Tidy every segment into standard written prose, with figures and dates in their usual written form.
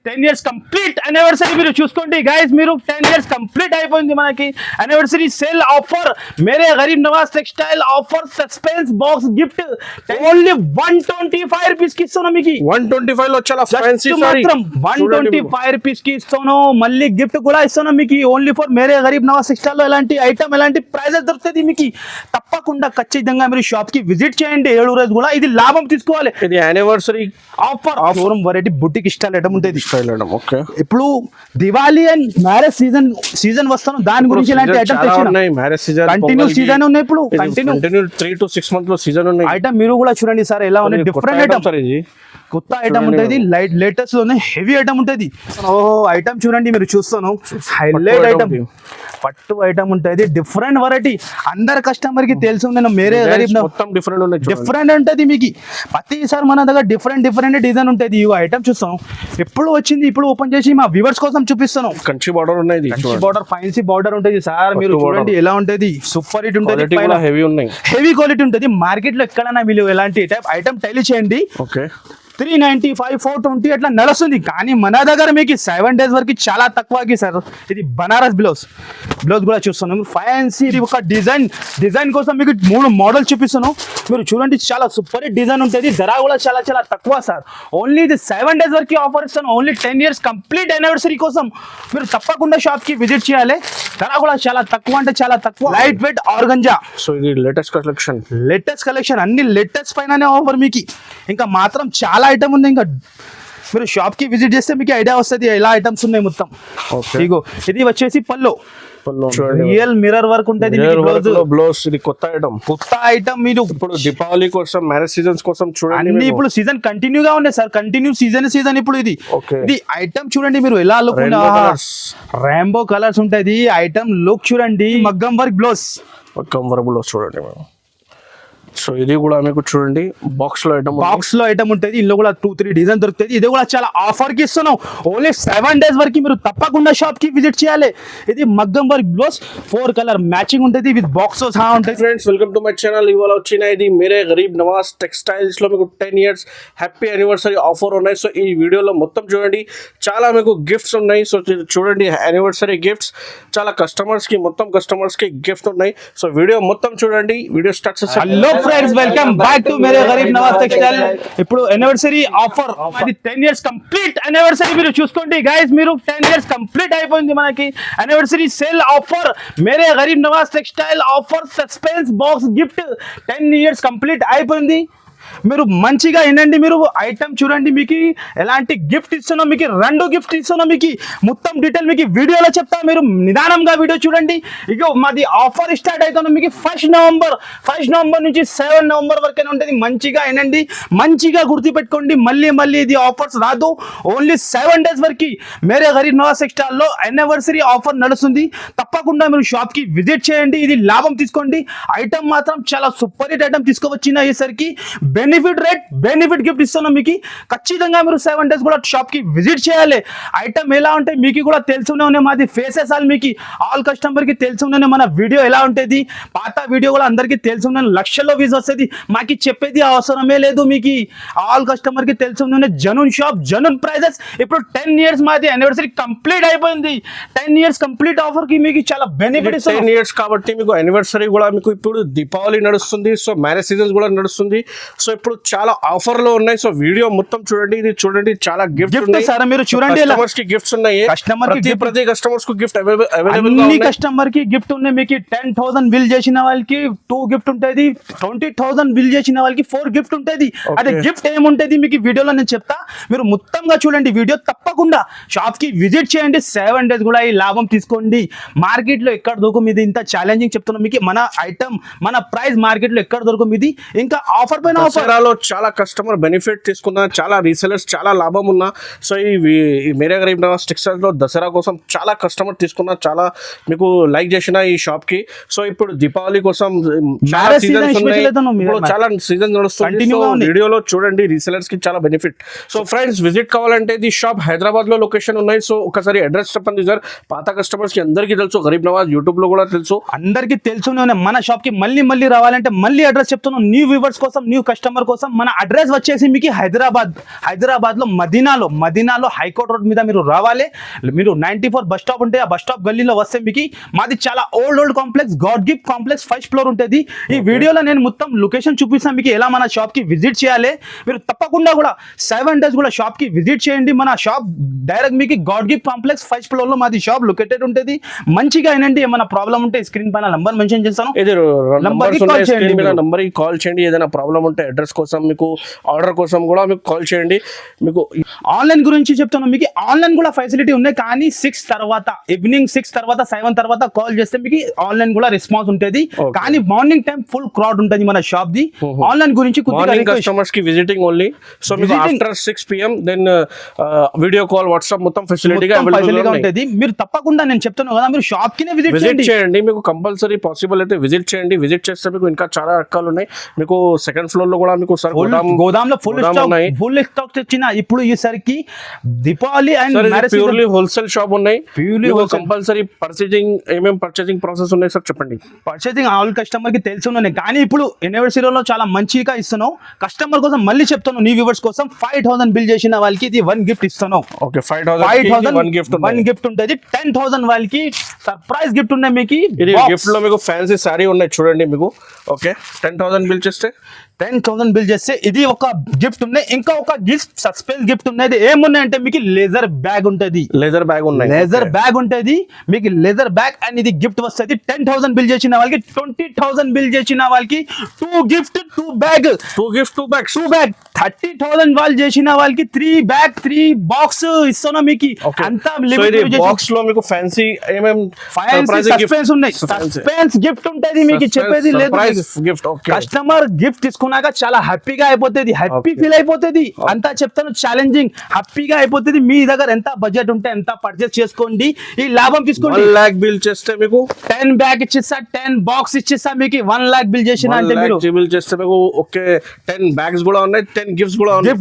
10 years complete anniversary మీరు చూసుకోండి guys. మీరు 10 years కంప్లీట్ అయిపోయింది మనకి anniversary sale offer. Mere Garib Nawaz textile offer suspense box gift only 125 rupees కి ఇస్తున్నాం మీకు. 125 లో చాలా ఫ్యాన్సీ సారీ మాత్రం 125 రూపీస్ కి ఇస్తాను. మళ్ళీ గిఫ్ట్ కూడా ఇస్తున్నాం మీకు only for Mere Garib Nawaz textile లో ఎలాంటి ఐటమ్ ఎలాంటి ప్రైజెస్ దొరుకుతుంది మీకు. తప్పకుండా ఖచ్చితంగా మీరు షాప్ కి విజిట్ చేయండి. 7 రోజు కూడా ఇది లాభం తీసుకోవాలి. ఇది anniversary offer showroom variety boutique style item ఉంటుంది. Style item okay. ఇప్పుడు దివాళీ అండ్ మ్యారేజ్ సీజన్ వస్తాను దాని గురించి ఇలాంటి ఐటమ్ తెచ్చిన మ్యారేజ్ సీజన్ కంటిన్యూ సీజన్ ఉన్నాయి. ఇప్పుడు కంటిన్యూ 3 to 6 months లో సీజన్ ఉన్నాయి. ఐటమ్ మీరు కూడా చూడండి సార్ ఎలా ఉన్నాయి. డిఫరెంట్ ఐటమ్ సార్ ఇది కొత్త ఐటమ్ ఉంటుంది. లేటెస్ట్ లోనే హెవీ ఐటమ్ ఉంటుంది. ఓహో ఐటమ్ చూడండి మీరు చూస్తాను. హైలైట్ ఐటమ్ పట్టు ఐటమ్ ఉంటుంది. డిఫరెంట్ వెరైటీ అందరు కస్టమర్ కి తెలుసు. నేను మేరే గరీబ్ మొత్తం డిఫరెంట్ ఉన్నాయి. డిఫరెంట్ ఉంటుంది మీకు. ప్రతిసారి మన దగ్గర డిఫరెంట్ డిజైన్ ఉంటుంది. ఈ ఐటమ్ చూస్తాం ఎప్పుడు వచ్చింది. ఇప్పుడు ఓపెన్ చేసి మా వ్యూవర్స్ కోసం చూపిస్తాను. కంచి బార్డర్ ఉన్నాయి. బార్డర్ ఫ్యాన్సీ బార్డర్ ఉంటుంది సార్. మీరు చూడండి ఎలా ఉంటుంది. సూపర్ హిట్ ఉంటుంది. హెవీ ఉన్నాయి. హెవీ క్వాలిటీ ఉంటుంది. మార్కెట్ లో ఎక్కడైనా మీరు ఎలాంటి ఐటమ్ టైల్ చేయండి. ఓకే 395 420 అట్లా నడుస్తుంది. కానీ మన దగ్గర మీకు 7 days వరకు చాలా తక్కువకి సార్. ఇది బనారస్ బ్లౌజ్ కూడా చూస్తున్నాం. ఫ్యాన్సీ ఒక డిజైన్ కోసం మీకు 3 మోడల్ చూపిస్తున్నాను. మీరు చూడండి చాలా సూపర్ డిజైన్ ఉంటుంది. ధర కూడా చాలా చాలా తక్కువ సార్. ఓన్లీ ఇది 7 days వరకు ఆఫర్ ఇస్తాను. ఓన్లీ 10 years కంప్లీట్ యానివర్సరీ కోసం మీరు తప్పకుండా షాప్ కి విజిట్ చేయాలి. ధర కూడా చాలా తక్కువ అంటే చాలా తక్కువ. Light weight organza. సో ఇది లేటెస్ట్ కలెక్షన్ అన్ని లేటెస్ట్ పైననే ఆఫర్ మీకు. ఇంకా మాత్రం చాలా ఐటమ్ ఉంది. ఇంకా మీరు షాప్ కి విజిట్ చేస్తే మీకు ఐడియా వస్తుంది ఎలా ఐటమ్స్ ఉన్నాయి మొత్తం. ఇగో ఇది వచ్చేసి పల్లో రియల్ మిర్రర్ వర్క్ ఉంటుంది. బ్లౌజ్ ఇది కొత్త ఐటమ్. మీరు ఇప్పుడు దీపావళి కోసం మ్యారేజ్ సీజన్స్ కోసం చూడండి. అన్ని ఇప్పుడు సీజన్ కంటిన్యూ గా ఉన్నాయి సార్. కంటిన్యూ సీజన్ ఇప్పుడు ఇది ఐటమ్ చూడండి మీరు ఎలా లుక్. రాంబో కలర్స్ ఉంటుంది. ఐటమ్ లుక్ చూడండి. మగ్గం వర్క్ బ్లౌజ్ చూడండి మేము. సో ఇది కూడా మీకు చూడండి బాక్స్ లో ఐటమ్ ఉంటుంది. ఇందులో కూడా 2-3 డిజైన్ దొరుకుతుంది. ఇది కూడా చాలా ఆఫర్ కి ఇస్తున్నాం. ఓన్లీ 7 days వరకు మీరు తప్పకుండా షాప్ కి విజిట్ చేయాలి. ఇది మగ్గం వర్క్ బ్లౌజ్ 4 కలర్ మ్యాచింగ్ ఉంటుంది విత్ బాక్సెస్ ఉంటుంది. Friends welcome to my channel. ఇవాళ వచ్చిన ఇది మేరే గరీబ్ నవాజ్ టెక్స్టైల్స్ లో మీకు 10 years హ్యాపీ యానివర్సరీ ఆఫర్ ఉన్నాయి. సో ఈ వీడియోలో మొత్తం చూడండి. చాలా మీకు గిఫ్ట్స్ ఉన్నాయి. సో చూడండి యానివర్సరీ గిఫ్ట్స్ చాలా కస్టమర్స్ కి గిఫ్ట్ ఉన్నాయి. సో వీడియో మొత్తం చూడండి. వీడియో స్టార్ట్ చేస్తాం. Friends welcome back to Mere Garib Nawaz textile. ఇప్పుడు యానివర్సరీ ఆఫర్. అది 10 years కంప్లీట్ యానివర్సరీ మీరు చూసుకోండి గైస్. మీరు 10 years కంప్లీట్ అయిపోయింది మనకి anniversary sale offer. Mere Garib Nawaz textile offer suspense box gift 10 years complete అయిపోయింది. మీరు మంచిగా వినండి. మీరు ఐటమ్ చూడండి. మీకు ఎలాంటి గిఫ్ట్ ఇస్తున్నాం. మీకు 2 గిఫ్ట్ ఇస్తున్నాం. మీకు మొత్తం డీటెయిల్ మీకు వీడియోలో చెప్తా. మీరు నిదానంగా వీడియో చూడండి. ఇక మాది ఆఫర్ స్టార్ట్ అవుతుంది మీకు 1 నవంబర్ నుంచి 7 నవంబర్ వరకే ఉంటుంది. మంచిగా వినండి. మంచిగా గుర్తుపెట్టుకోండి. మళ్ళీ ఇది ఆఫర్స్ రాదు. ఓన్లీ 7 days వరకు మేరే గరీబ్ నవాజ్ టెక్స్టైల్ లో యానివర్సరీ ఆఫర్ నడుస్తుంది. తప్పకుండా మీరు షాప్ కి విజిట్ చేయండి. ఇది లాభం తీసుకోండి. ఐటమ్ మాత్రం చాలా సూపర్ హిట్ ఐటమ్ తీసుకువచ్చిన ఈసరికి బెనిఫిట్ గిఫ్ట్ ఇస్తున్నాం మీకు. ఖచ్చితంగా మీరు 7 days కూడా షాప్ కి విజిట్ చేయాలి. ఐటమ్ ఎలా ఉంటాయి మీకు కూడా తెలుసునే ఉన్నాయి. మాది ఫేసెస్ మీకు ఆల్ కస్టమర్ కి తెలుసునే. మన వీడియో ఎలా ఉంటుంది పాత వీడియో కూడా అందరికి తెలుసునే. లక్షల్లో వ్యూస్ వస్తుంది. మాకు చెప్పేది అవసరమే లేదు. మీకు ఆల్ కస్టమర్ కి తెలుసునే. జనూన్ షాప్ జనూన్ ప్రైజెస్. ఇప్పుడు 10 years మాది యానివర్సరీ కంప్లీట్ అయిపోయింది. 10 years కంప్లీట్ ఆఫర్ కి మీకు చాలా బెనిఫిట్ ఇస్తుంది. 10 years కాబట్టి మీకు యానివర్సరీ కూడా మీకు ఇప్పుడు దీపావళి నడుస్తుంది. సో మ్యారేజ్ సీజన్స్ కూడా నడుస్తుంది. సో ఇప్పుడు చాలా ఆఫర్ లో ఉన్నాయి. సో వీడియో మొత్తం చూడండి. ఇది చూడండి చాలా గిఫ్ట్ సార్. మీరు చూడండి కస్టమర్స్ కి గిఫ్ట్స్ ఉన్నాయి. ప్రతి కస్టమర్స్ కు గిఫ్ట్ అవైలబుల్. కస్టమర్ కి గిఫ్ట్ ఉన్నాయి. మీకు 10,000 బిల్ చేసిన వాళ్ళకి 2 గిఫ్ట్ ఉంటుంది. 20,000 బిల్ చేసిన వాళ్ళకి 4 గిఫ్ట్ ఉంటుంది. అదే గిఫ్ట్ ఏముంటుంది మీకు వీడియోలో నేను చెప్తా. మీరు మొత్తంగా చూడండి వీడియో. తప్పకుండా షాప్ కి విజిట్ చేయండి. 7 days కూడా ఈ లాభం తీసుకోండి. మార్కెట్ లో ఎక్కడ దొరుకుతుంది ఇది ఇంత ఛాలెంజింగ్ చెప్తున్నాం మీకు. మన ఐటమ్ మన ప్రైస్ మార్కెట్ లో ఎక్కడ దొరుకుతుంది ఇది. ఇంకా ఆఫర్ పైన ఆఫర్. చాలా కస్టమర్ బెనిఫిట్ తీసుకున్నా. చాలా రీసెలర్స్ చాలా లాభం ఉన్నా. సో ఈ మేరే గరీబ్ నవాజ్ టెక్స్టైల్స్ లో దసరా కోసం చాలా కస్టమర్ తీసుకున్నా. చాలా మీకు లైక్ చేసిన ఈ షాప్ కి. సో ఇప్పుడు దీపావళి కోసం చాలా సీజన్ నడుస్తుంది. వీడియోలో చూడండి. రీసెలర్స్ కి చాలా బెనిఫిట్. సో ఫ్రెండ్స్ విజిట్ కావాలంటే ఇది షాప్ హైదరాబాద్ లో లొకేషన్ ఉన్నాయి. సో ఒకసారి అడ్రస్ చెప్పండి సార్. పాత కస్టమర్స్ కి అందరికీ తెలుసు. గరీబ్ నవాజ్ యూట్యూబ్ లో కూడా తెలుసు. అందరికీ తెలుసు. మన షాప్ కి మళ్ళీ రావాలంటే మళ్ళీ అడ్రస్ చెప్తున్నాం. న్యూ వ్యూవర్స్ కోసం న్యూ కస్టమర్ కస్టమర్ కోసం మన అడ్రస్ వచ్చేసి మీకు హైదరాబాద్ లో మదీనాలో హైకోర్ట్ రోడ్ మీద మీరు రావాలి. మీరు 94 బస్ స్టాప్ ఉంటే ఆ బస్ స్టాప్ గల్లీలో వస్తే మీకు మాది చాలా old complex, God gift complex, 1st floor ఉంటుంది. ఈ వీడియోలో నేను మొత్తం లొకేషన్ చూపిస్తాను మీకు ఎలా మన షాప్ కి విజిట్ చేయాలి. మీరు తప్పకుండా కూడా 7 days కూడా షాప్ కి విజిట్ చేయండి. మన షాప్ డైరెక్ట్ మీకు God gift complex 1st floor లో మాది షాప్ లొకేటెడ్ ఉంటుంది. మంచిగా ఏంటంటే ఏమైనా ప్రాబ్లం ఉంటే స్క్రీన్ పైన నంబర్ మెన్షన్ చేస్తాను, నంబర్ కాల్ చేయండి. ఏదైనా ప్రాబ్లం ఉంటే అడ్రస్ కోసం, మీకు ఆర్డర్ కోసం కూడా మీకు కాల్ చేయండి. మీకు ఆన్లైన్ గురించి చెప్తాను, మీకు ఆన్లైన్ కూడా ఫెసిలిటీ ఉన్నాయి. కానీ 6 తర్వాత, ఈవినింగ్ 6 తర్వాత 7 తర్వాత కాల్ చేస్తే మీకు ఆన్లైన్ కూడా రెస్పాన్స్ ఉంటుంది. కానీ మార్నింగ్ టైం ఫుల్ క్రౌడ్ ఉంటుంది మన షాప్ ది. ఆన్లైన్ గురించి కస్టమర్స్ కి విజిటింగ్ ఓన్లీ. సో మీకు after 6 PM then video call, WhatsApp మొత్తం ఫెసిలిటీగా అవైలబుల్ ఉంటుంది. మీరు తప్పకుండా నేను చెప్తాను కదా, మీరు షాప్ కి విజిట్ చేయండి. మీకు కంపల్సరీ పాసిబుల్ అయితే విజిట్ చేయండి. విజిట్ చేస్తే మీకు ఇంకా చాలా రకాలు ఉన్నాయి. మీకు 2nd ఫ్లోర్ లో కూడా మీకు గోదాంలో ఫుల్ స్టాక్ తెచ్చిన. ఇప్పుడు ఈసారికి Deepavali and purely wholesale shop ఉన్నాయి. కంపల్సరీ పర్చేజింగ్, ఏమేమి పర్చేజింగ్ ప్రాసెస్ ఉన్నాయి సార్ చెప్పండి. పర్చేజింగ్ ఆల్ కస్టమర్ కి తెలిసి ఉన్నాయి. కానీ ఇప్పుడు యూనివర్సిటీలో చాలా మంచిగా ఇస్తున్నావు. కస్టమర్ కోసం మళ్ళీ చెప్తాను, నీ వ్యూవర్స్ కోసం 5000 బిల్ చేసిన వాళ్ళకి ఇది 1 గిఫ్ట్ ఇస్తున్నావు. ఓకే, 5000 1 గిఫ్ట్ ఉంటుంది. 10,000 వాళ్ళకి సర్ప్రైజ్ గిఫ్ట్ ఉన్నాయి. మీకు గిఫ్ట్ లో మీకు ఫ్యాన్సీ సారీ ఉన్నాయి చూడండి. మీకు ఓకే 10,000 బిల్ చేస్తే 10,000 బిల్ చేస్తే ఇది ఒక గిఫ్ట్ ఉన్నాయి. ఇంకా ఒక గిఫ్ట్ సస్పెన్స్ గిఫ్ట్ ఉన్నది. ఏమున్నాయంటే మీకు లేజర్ బ్యాగ్ ఉంటుంది. లేజర్ బ్యాగ్ ఉంటుంది మీకు లేజర్ బ్యాగ్ అండ్ ఇది గిఫ్ట్ వస్తుంది. 10,000 బిల్ చేసిన వాళ్ళకి 20,000 బిల్ చేసిన వాళ్ళకి 2 గిఫ్ట్ 2 బ్యాగ్ 30,000 వాళ్ళు చేసిన వాళ్ళకి 3 బ్యాగ్ 3 బాక్స్ ఇస్తున్నా. మీకు అంతా బాక్స్ లో మీకు ఫ్యాన్సీ ఏమేం సస్పెన్స్ ఉన్నాయి. సస్పెన్స్ గిఫ్ట్ ఉంటుంది. మీకు చెప్పేది లేదు. కస్టమర్ గిఫ్ట్ తీసుకున్నాక చాలా హ్యాపీగా అయిపోతుంది, హ్యాపీ ఫీల్ అయిపోతుంది. అంతా చెప్తాను, ఛాలెంజింగ్ హ్యాపీగా అయిపోతుంది. మీ దగ్గర ఎంత బడ్జెట్ ఉంటే ఎంత పర్చేస్ చేసుకోండి, ఈ లాభం తీసుకోండి. 1 lakh బిల్ చేస్తే మీకు 10 బ్యాగ్ ఇచ్చిస్తా, 10 బాక్స్ ఇచ్చిస్తా. మీకు 1 lakh బిల్ చేసిన అంటే మీరు బిల్ చేస్తే మీకు ఓకే 10 బ్యాగ్స్ కూడా ఉన్నాయి, 10 గిఫ్ట్స్ కూడా ఉన్నాయి.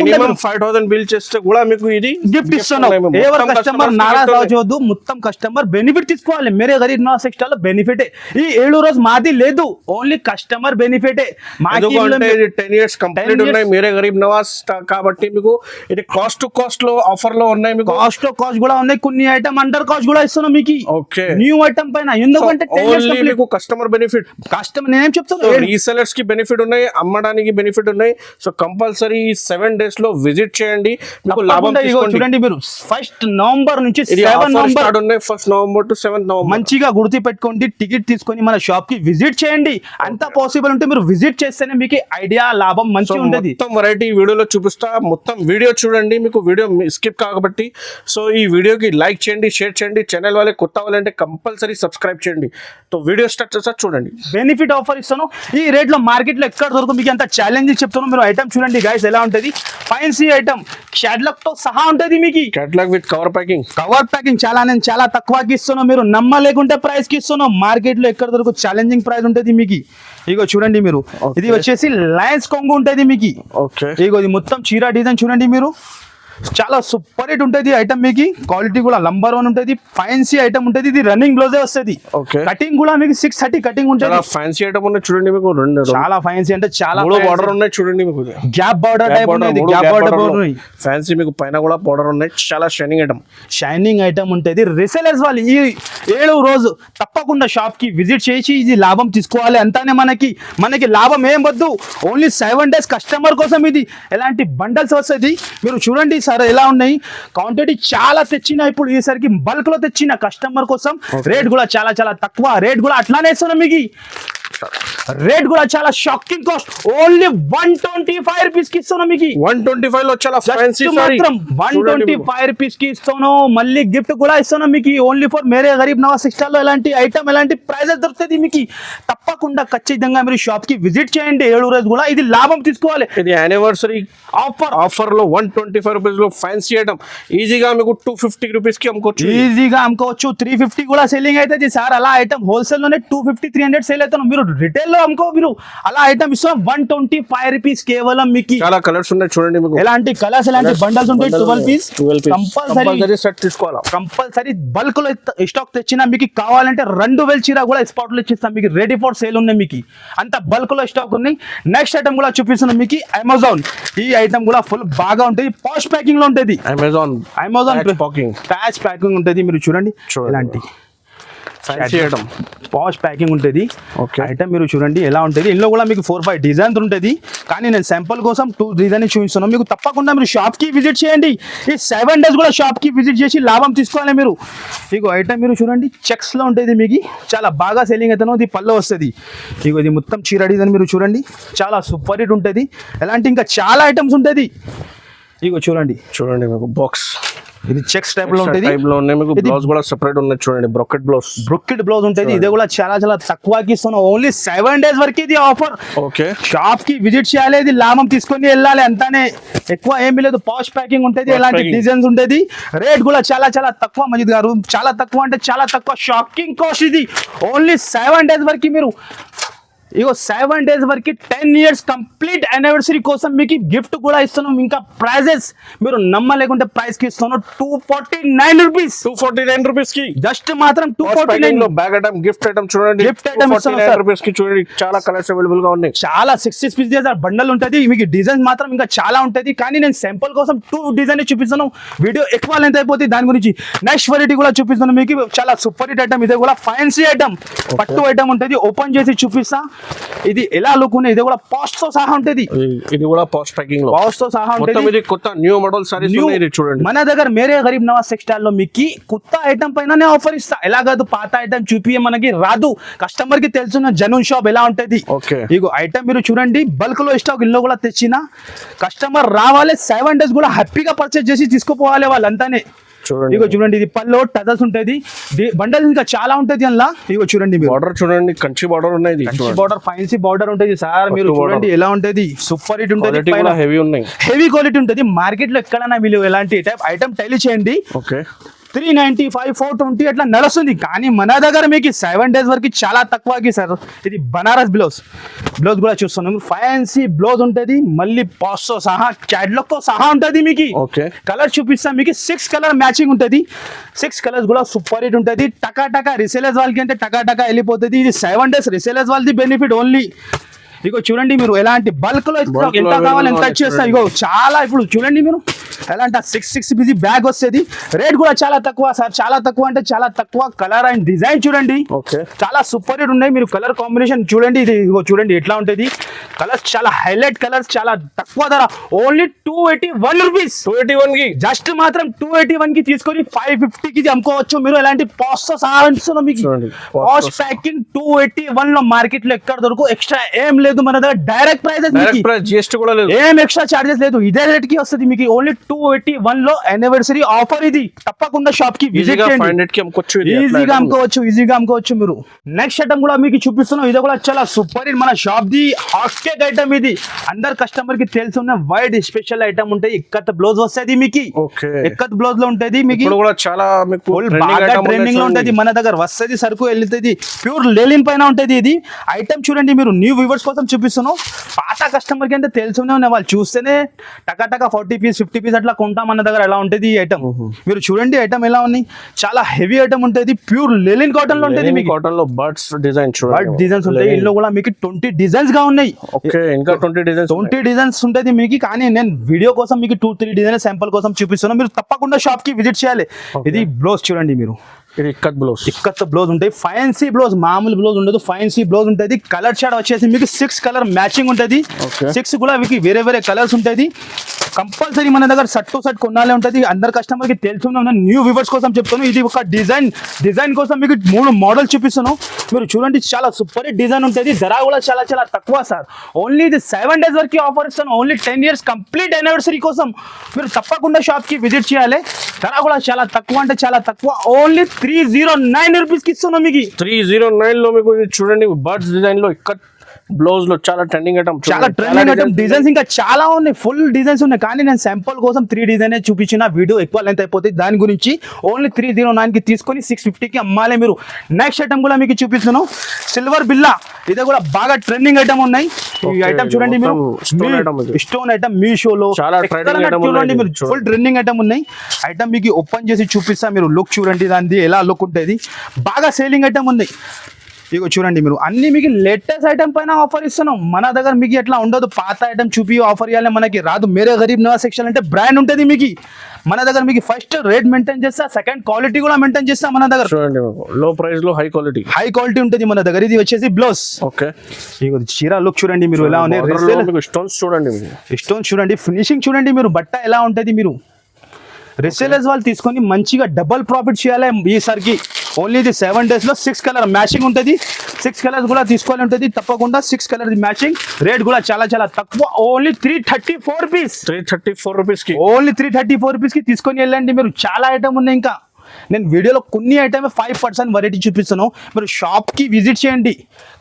మినిమం 5,000 బిల్ చేస్తే కూడా మీకు ఇది గిఫ్ట్ ఇస్తున్నాం. ఎవరు కస్టమర్ నారాజ్ అవ్వద్దు, మొత్తం కస్టమర్ బెనిఫిట్ తీసుకోవాలి. మేరే గరీబ్ నవాజ్ టెక్స్టైల్ లో బెనిఫిట్. ఈ 7 రోజు మాది లేదు, only customer benefit. 10 years complete ఉన్నాయి మేరే గరీబ్ నవాజ్ కాబట్టి మీకు ఇది కాస్ట్ టు కాస్ట్ లో ఆఫర్ లో ఉన్నాయి. మీకు కాస్ట్ టు కాస్ట్ కూడా ఉన్నాయి. కొన్ని ఐటమ్ అండర్ కాస్ట్ కూడా ఇస్తున్నాం మీకు. ఓకే, న్యూ ఐటమ్ పైన. ఎందుకంటే మీకు కస్టమర్ బెనిఫిట్, కస్టమర్ నేనేం చెప్తాను, రీసెలర్స్ కి బెనిఫిట్ ఉన్నాయి, అమ్మడానికి బెనిఫిట్ ఉన్నాయి. సో కంపల్సరీ 7 days లో విజిట్ చేయండి. మీకు లాభం చూడండి. మీరు 1st November నుంచి 7 November ఉన్నాయి. 1st November to 7th November మంచిగా గుర్తు పెట్టుకోండి. టికెట్ తీసుకొని మన షాప్ కి విజిట్ చేయండి. అంత పాసిబుల్ ఉంటే మీరు విజిట్ చేస్తేనే మీకు ఐడియా లాభం మంచిగా ఉంటుంది. మొత్తం వెరైటీ వీడియోలో చూపిస్తా. మొత్తం వీడియో చూడండి, మీకు వీడియో స్కిప్ కాబట్టి. సో ఈ వీడియోకి లైక్ చేయండి, షేర్ చేయండి. ఛానల్ వాళ్ళే కొత్త వాళ్ళంటే కంపల్సరీ సబ్స్క్రైబ్ చేయండి. సో వీడియో స్టార్ట్ చేస్తా చూడండి. బెనిఫిట్ ఆఫర్ ఇస్తాను. ఈ రేట్ లో మార్కెట్ లో ఎక్కడ దొరకు మీకు అంత ఛాలెంజ్ చెప్తాను. మీరు ఐటమ్ చూడండి గైస్ ఎలా ఉంటుంది. ఫ్యాన్సీ ఐటమ్ క్యాటలాగ్ తో సహా ఉంటుంది. మీకు క్యాటలాగ్ విత్ కవర్ ప్యాకింగ్ నేను చాలా తక్కువకి ఇస్తున్నాను. మీరు నమ్మలేకుంటే ప్రైస్ కి ఇస్తున్నాను. మార్కెట్ లో ఎక్కడ దొరకు ఛాలెంజింగ్ ప్రైస్ ఉంటుంది మీకు. ఇగో చూడండి మీరు, ఇది వచ్చేసి లయన్స్ కొంగు ఉంటుంది మీకు. ఇగో ఇది మొత్తం చీర డిజైన్ చూడండి మీరు. చాలా సూపర్ హిట్ ఉంటుంది ఐటమ్. మీకు క్వాలిటీ కూడా నంబర్ 1 ఉంటుంది. ఫ్యాన్సీ ఐటమ్ ఉంటుంది. ఇది రన్నింగ్ బ్లౌజే వస్తుంది. కటింగ్ కూడా మీకు 630 కటింగ్ ఉంటుంది. ఫ్యాన్సీ ఐటమ్ ఉన్నాయి చూడండి. మీకు చాలా ఫ్యాన్సీ అంటే చాలా బార్డర్ ఉన్నాయి చూడండి. మీకు గ్యాప్ బార్డర్ టైప్ ఉంది. గ్యాప్ బార్డర్ ఫ్యాన్సీ మీకు పైన కూడా బార్డర్ ఉన్నాయి. చాలా షైనింగ్ ఐటమ్ ఉంటుంది. రిసెలర్స్ వాళ్ళు ఈ 7 రోజు తప్పకుండా షాప్ కి విజిట్ చేసి ఇది లాభం తీసుకోవాలి. అంతానే మనకి లాభం ఏం వద్దు. ఓన్లీ 7 days కస్టమర్ కోసం ఇది ఎలాంటి బండల్స్ వస్తుంది. మీరు చూడండి సార్ ఎలా ఉన్నాయి. క్వాంటిటీ చాలా తెచ్చిన. ఇప్పుడు ఈసారికి బల్క్ లో తెచ్చిన కస్టమర్ కోసం. రేట్ కూడా చాలా చాలా తక్కువ. రేట్ కూడా అట్లానే ఇస్తున్నాం మీకు. రేట్ కూడా చాలా షాకింగ్ కాస్ట్. ఓన్లీ 125 రూపీస్ కి ఇస్తున్నాం మీకు. 125 లో చాలా ఫ్యాన్సీ సారీ మాత్రం 125 రూపీస్ కి ఇస్తాను. మళ్ళీ గిఫ్ట్ కూడా ఇస్తున్నాం మీకు. Only for Mere Garib Nawaz textile లో ఎలాంటి ఐటమ్ ఎలాంటి ప్రైజెస్ దొరుకుతుంది మీకు. తప్పకుండా ఖచ్చితంగా మీరు షాప్ కి విజిట్ చేయండి. 7 రోజు కూడా ఇది లాభం తీసుకోవాలి. ఇది యానివర్సరీ ఆఫర్ లో 125 రూపీస్ లో ఫ్యాన్సీ ఐటమ్ ఈజీగా మీకు 250 రూపీస్ కి అమ్ముకోవచ్చు. ఈజీగా అమ్ముకోవచ్చు. 350 కూడా సెల్లింగ్ అవుతుంది సార్. అలా ఐటమ్ హోల్సేల్ లోనే 250 300 సేల్ అవుతాను. మీరు రిటైల్ లో అమ్ముకో మీరు అలా ఐటమ్ ఇస్తాం 125 రూపీస్ కేవలం మీకు. చాలా కలర్స్ ఉన్నాయి చూడండి, మీకు ఎలాంటి కలర్స్ ఎలాంటి బండల్స్ ఉంటాయి 12 పీస్ కంపల్సరీ సెట్ తీసుకోవాలా. కంపల్సరీ బల్క్ లో స్టాక్ తెచ్చినా మీకు కావాలంటే 2000 చీర కూడా స్పాట్ లో ఇచ్చిస్తాం మీకు. రెడీ ఫర్ సేల్ ఉన్నాయి మీకు, అంత బల్క్ లో స్టాక్ ఉన్నాయి. నెక్స్ట్ ఐటమ్ కూడా చూపిస్తున్నాం మీకు అమెజాన్. ఈ ఐటమ్ కూడా ఫుల్ బాగా ఉంటుంది, పాష్ ప్యాకింగ్ లో ఉంటుంది. అమెజాన్ ప్యాచ్ ప్యాకింగ్ ఉంటుంది, మీరు చూడండి ఎలాంటి పాష్ ప్యాకింగ్ ఉంటుంది ఐటమ్. మీరు చూడండి ఎలా ఉంటుంది. ఇందులో కూడా మీకు 4-5 డిజైన్స్ ఉంటుంది, కానీ నేను శాంపుల్ కోసం 2 డిజైన్ చూపిస్తున్నాను మీకు. తప్పకుండా మీరు షాప్ కి విజిట్ చేయండి. ఈ 7 days కూడా షాప్ కి విజిట్ చేసి లాభం తీసుకోవాలి మీరు. ఇగో ఐటమ్ మీరు చూడండి చెక్స్ లో ఉంటుంది మీకు, చాలా బాగా సెల్లింగ్ అవుతాను. ఇది పళ్ళు వస్తుంది. ఇగో ఇది మొత్తం చీర డిజైన్ మీరు చూడండి, చాలా సూపర్ హిట్ ఉంటుంది. ఎలాంటి ఇంకా చాలా ఐటమ్స్ ఉంటుంది. ఇగో చూడండి మీకు బాక్స్ ఇది చెక్స్ టైప్ లో ఉంటుంది. బ్లౌజ్ కూడా సెపరేట్ ఉన్నాయి చూడండి, బ్రొకెట్ బ్లౌజ్ ఉంటుంది. ఇది కూడా చాలా చాలా తక్కువకి ఇస్తున్నాం. ఓన్లీ 7 days వరకు ఇది ఆఫర్. ఓకే, షాప్ కి విజిట్ చేయాలి, ఇది లాభం తీసుకొని వెళ్ళాలి అంతానే. ఎక్కువ ఏమీ లేదు, పాష్ ప్యాకింగ్ ఉంటుంది, ఎలాంటి డిజైన్స్ ఉంటుంది. రేట్ కూడా చాలా చాలా తక్కువ మజిద్ గారు, చాలా తక్కువ అంటే చాలా తక్కువ. షాకింగ్ కాస్ట్ ఇది. ఓన్లీ 7 days వరకు మీరు ఇగో 7 days వరకు 10 years కంప్లీట్ యానివర్సరీ కోసం మీకు గిఫ్ట్ కూడా ఇస్తున్నాం. ఇంకా ప్రైజెస్ మీరు నమ్మలేకుంటే ప్రైస్ కి ఇస్తున్నాం 249 రూపీస్. 249 రూపీస్ కి జస్ట్ మాత్రం 249 బ్యాగ్ ఐటమ్ గిఫ్ట్ ఐటమ్ చూడండి. గిఫ్ట్ ఐటమ్ 249 రూపీస్ కి చూడండి, చాలా కలర్స్ అవైలబుల్ గా ఉన్నాయి. చాలా 60 పీసెస్ బండల్ ఉంటుంది మీకు. డిజైన్స్ మాత్రం ఇంకా చాలా ఉంటుంది, కానీ నేను సింపుల్ కోసం 2 డిజైన్ చూపిస్తాను. వీడియో ఎక్కువ లెంత్ అయిపోతుంది దాని గురించి. నెక్స్ట్ వెరైటీ కూడా చూపిస్తాను మీకు, చాలా సూపర్ హిట్ ఐటమ్. ఇది కూడా ఫ్యాన్సీ ఐటమ్, పట్టు ఐటమ్ ఉంటుంది. ఓపెన్ చేసి చూపిస్తా. ఇది ఎలా లుక్ ఉంది, ఇది కూడా పాస్ట్ తో సహా ఉంటుంది. ఇది కూడా పాస్ట్ ప్యాకింగ్ లో, పాస్ట్ తో సహా ఉంటుంది. ఇది కొత్త న్యూ మోడల్ సారీస్ ఉన్నాయి, ఇది చూడండి. మన దగ్గర మేరే గరీబ్ నవాజ్ టెక్స్టైల్ లో మీకు కొత్త ఐటమ్ పైన ఆఫర్ ఇస్తా. ఎలా కాదు, పాత ఐటమ్ చూపి మనకి రాదు. కస్టమర్ కి తెలుసున్న జనూన్ షాప్ ఎలా ఉంటది. ఇగో ఐటమ్ మీరు చూడండి, బల్క్ లో స్టాక్ ఇల్లు కూడా తెచ్చిన. కస్టమర్ రావాలి, 7 days కూడా హ్యాపీగా పర్చేస్ చేసి తీసుకుపోవాలి వాళ్ళంతానే. ఇగో చూడండి, ఇది పల్లో టజల్స్ ఉంటుంది, బండల్ ఇంకా చాలా ఉంటుంది అందులో. ఇగో చూడండి, బార్డర్ చూడండి, కంచి బార్డర్ ఉన్నాయి, కంచి బార్డర్, ఫ్యాన్సీ బార్డర్ ఉంటుంది సార్. మీరు చూడండి ఎలా ఉంటుంది, సూపర్ హిట్ ఉంటుంది. హెవీ ఉన్నాయి, హెవీ క్వాలిటీ ఉంటుంది. మార్కెట్ లో ఎక్కడైనా మీరు ఎలాంటి టైప్ ఐటమ్ టైల్ చేయండి, 395, 420 అట్లా నడుస్తుంది. కానీ మన దగ్గర మీకు 7 days వరకు చాలా తక్కువకి సార్. ఇది బనారస్ బ్లౌజ్ కూడా చూస్తున్నాం. ఫ్యాన్సీ బ్లౌజ్ ఉంటుంది, మళ్ళీ పాస్ తో సహా క్యాట్లాగ్ తో సహా ఉంటుంది మీకు. కలర్ చూపిస్తాం మీకు, 6 కలర్ మ్యాచింగ్ ఉంటుంది. 6 కలర్స్ కూడా సూపర్ హిట్ ఉంటుంది. టకా రిసేలర్స్ వాళ్ళకి అంటే టకా వెళ్ళిపోతుంది. ఇది 7 days రిసేలర్స్ వాళ్ళది బెనిఫిట్ ఓన్లీ. ఇగో చూడండి, మీరు ఎలాంటి బల్క్ లో ఎంత కావాలి ఎంత చేస్తాం. ఇగో చాలా ఇప్పుడు చూడండి, మీరు ఎలాంటి 6 పీసీ బ్యాగ్ వస్తుంది. రేట్ కూడా చాలా తక్కువ సార్, చాలా తక్కువ అంటే చాలా తక్కువ. కలర్ అండ్ డిజైన్ చూడండి, చాలా సూపర్ హిట్ ఉన్నాయి. మీరు కలర్ కాంబినేషన్ చూడండి, ఇది ఇగో చూడండి ఎట్లా ఉంటుంది. కలర్స్ చాలా హైలైట్ కలర్స్, చాలా తక్కువ ధర. Only 281 rupees. 281 కి జస్ట్ మాత్రం 281 కి తీసుకొని 550 కి అమ్ముకోవచ్చు మీరు. ఎలాంటి పాస్ట్ తో సహా మీకు. పాస్ట్ ప్యాకింగ్ 281 లో మార్కెట్ లో ఎక్కడ దొరకు. ఎక్స్ట్రా ఏం లేదు మన దగ్గర, డైరెక్ట్ ప్రైజెస్, జిఎస్టీ కూడా లేదు, ఏం ఎక్స్ట్రా చార్జెస్ లేదు. ఇదే రేట్ కి వస్తుంది మీకు. ఓన్లీ 281 లో యానివర్సరీ ఆఫర్ ఇది. తప్పకుండా షాప్ కి విజిట్ చేయండి, ఈజీగా అమ్ముకోవచ్చు మీరు. నెక్స్ట్ ఐటమ్ కూడా మీకు చూపిస్తున్నాం. ఇది కూడా చాలా సూపర్ హిట్ మన shop the hot cake item. ఇది అందరు కస్టమర్ కి తెలుసున్న వైడ్ స్పెషల్ ఐటమ్ ఉంటాయి. ఇక్కత్ బ్లౌజ్ వస్తుంది మీకు, ఇక్కత్ బ్లౌజ్ లో ఉంటుంది మీకు. కూడా చాలా ట్రెండింగ్ లో ఉంటుంది మన దగ్గర. వస్తుంది సరుకు వెళ్తుంది, ప్యూర్ లేలిన్ పైన ఉంటుంది. ఇది ఐటమ్ చూడండి, మీరు న్యూ వ్యూవర్స్ కోసం చూపిస్తున్నాం. పాత కస్టమర్ కి అంటే తెలుసునే ఉన్నాయి, వాళ్ళు చూస్తేనే టకా 40 పీస్ 50 పీస్ అట్లా కొంటాం. మన దగ్గర ఎలా ఉంటుంది ఈ ఐటమ్. మీరు చూడండి ఐటమ్ ఎలా ఉంది, చాలా హెవీ ఐటమ్ ఉంటుంది. ప్యూర్ లెలిన్ కాటన్ లో ఉంటుంది. కాటన్ లో బర్డ్స్ డిజైన్స్ ఉంటాయి. ఇందులో కూడా మీకు 20 డిజైన్స్ గా ఉన్నాయి. ఇంకా 20 డిజైన్స్ ఉంటుంది మీకు. కానీ నేను వీడియో కోసం మీకు 2-3 డిజైన్ శాంపుల్ కోసం చూపిస్తున్నాను. మీరు తప్పకుండా షాప్ కి విజిట్ చేయాలి. ఇది బ్లౌజ్ చూడండి, మీరు ఇక్కత్ బ్లౌజ్ ఉంటాయి. ఫ్యాన్సీ బ్లౌజ్, మామూలు బ్లౌజ్ ఉండదు, ఫ్యాన్సీ బ్లౌజ్ ఉంటుంది. కలర్ షాడ్ వచ్చేసి మీకు 6 కలర్ మ్యాచింగ్ ఉంటుంది. 6 కూడా మీకు వేరే కలర్స్ ఉంటుంది. కంపల్సరీ మన దగ్గర సెట్ కొనాలే ఉంటుంది. అందరు కస్టమర్ కి తెలుసుకున్నా, న్యూ వ్యూవర్స్ కోసం చెప్తాను. ఇది ఒక డిజైన్ కోసం మీకు 3 మోడల్ చూపిస్తాను. మీరు చూడండి, చాలా సూపర్ డిజైన్ ఉంటుంది. ధర కూడా చాలా తక్కువ సార్. ఓన్లీ ఇది 7 days వరకు ఆఫర్ ఇస్తాను. ఓన్లీ 10 years కంప్లీట్ యానివర్సరీ కోసం మీరు తప్పకుండా షాప్ కి విజిట్ చేయాలి. ధర కూడా చాలా తక్కువ అంటే చాలా తక్కువ. ఓన్లీ 309 రూపీస్ కి ఇస్తున్నాం మీకు. 309 లో మీకు చూడండి, బర్డ్స్ డిజైన్ లో ఇక్కడ బ్లౌజ్ లో చాలా ట్రెండింగ్ ఐటమ్, చాలా ట్రెండింగ్ ఐటమ్, డిజైన్స్ ఇంకా చాలా ఉన్నాయి, ఫుల్ డిజైన్స్ ఉన్నాయి. కానీ నేను శాంపుల్ కోసం 3 డిజైన్ చూపించిన, వీడియో ఎక్కువ లెంత్ అయిపోతుంది. దాని గురించి ఓన్లీ 309 కి తీసుకొని 650 కి అమ్మాలి మీరు. నెక్స్ట్ ఐటమ్ కూడా మీకు చూపిస్తున్నాను, సిల్వర్ బిల్లా. ఇది కూడా బాగా ట్రెండింగ్ ఐటమ్ ఉన్నాయి. ఈ ఐటమ్ చూడండి మీరు, స్టోన్ ఐటమ్ మీషోలో చూడండి మీరు, ఫుల్ ట్రెండింగ్ ఐటమ్ ఉన్నాయి. ఐటమ్ మీకు ఓపెన్ చేసి చూపిస్తా, మీరు లుక్ చూడండి దాన్ని ఎలా లుక్ ఉంటుంది. బాగా సేలింగ్ ఐటమ్ ఉంది. ఇగో చూడండి మీరు, అన్ని మీకు లేటెస్ట్ ఐటమ్ పైన ఆఫర్ ఇస్తున్నాం. మన దగ్గర మీకు ఎట్లా ఉండదు, పాత ఐటమ్ చూపి ఆఫర్ ఇవ్వాలి మనకి రాదు. మేరే గరీబ్ నవాజ్ సెక్షన్ అంటే బ్రాండ్ ఉంటుంది మీకు. మన దగ్గర మీకు ఫస్ట్ రేట్ మెయింటైన్ చేస్తా, సెకండ్ క్వాలిటీ కూడా మెయింటైన్ చేస్తా. మన దగ్గర చూడండి లో ప్రైస్ లో హై క్వాలిటీ ఉంటుంది మన దగ్గర. ఇది వచ్చేసి బ్లౌజ్. ఓకే, ఇగో చీర లుక్ చూడండి మీరు ఎలా ఉన్నాయి. స్టోన్స్ చూడండి, స్టోన్స్ చూడండి, ఫినిషింగ్ చూడండి మీరు, బట్ట ఎలా ఉంటుంది. మీరు రిసేలర్స్ వాళ్ళు తీసుకొని మంచిగా డబల్ ప్రాఫిట్ చేయాలి ఈసారికి. ఓన్లీ ఇది 7 days లో 6 కలర్ మ్యాచింగ్ ఉంటుంది. 6 కలర్స్ కూడా తీసుకోవాలి ఉంటుంది తప్పకుండా. 6 కలర్ మ్యాచింగ్. రేట్ కూడా చాలా చాలా తక్కువ, ఓన్లీ 334 రూపీస్. 334 రూపీస్ కి, ఓన్లీ 334 రూపీస్ కి తీసుకొని వెళ్ళండి మీరు. చాలా ఐటమ్ ఉన్నాయి ఇంకా. నేను వీడియోలో కొన్ని ఐటమ్ 5% వెరైటీ చూపిస్తాను. మీరు షాప్కి విజిట్ చేయండి,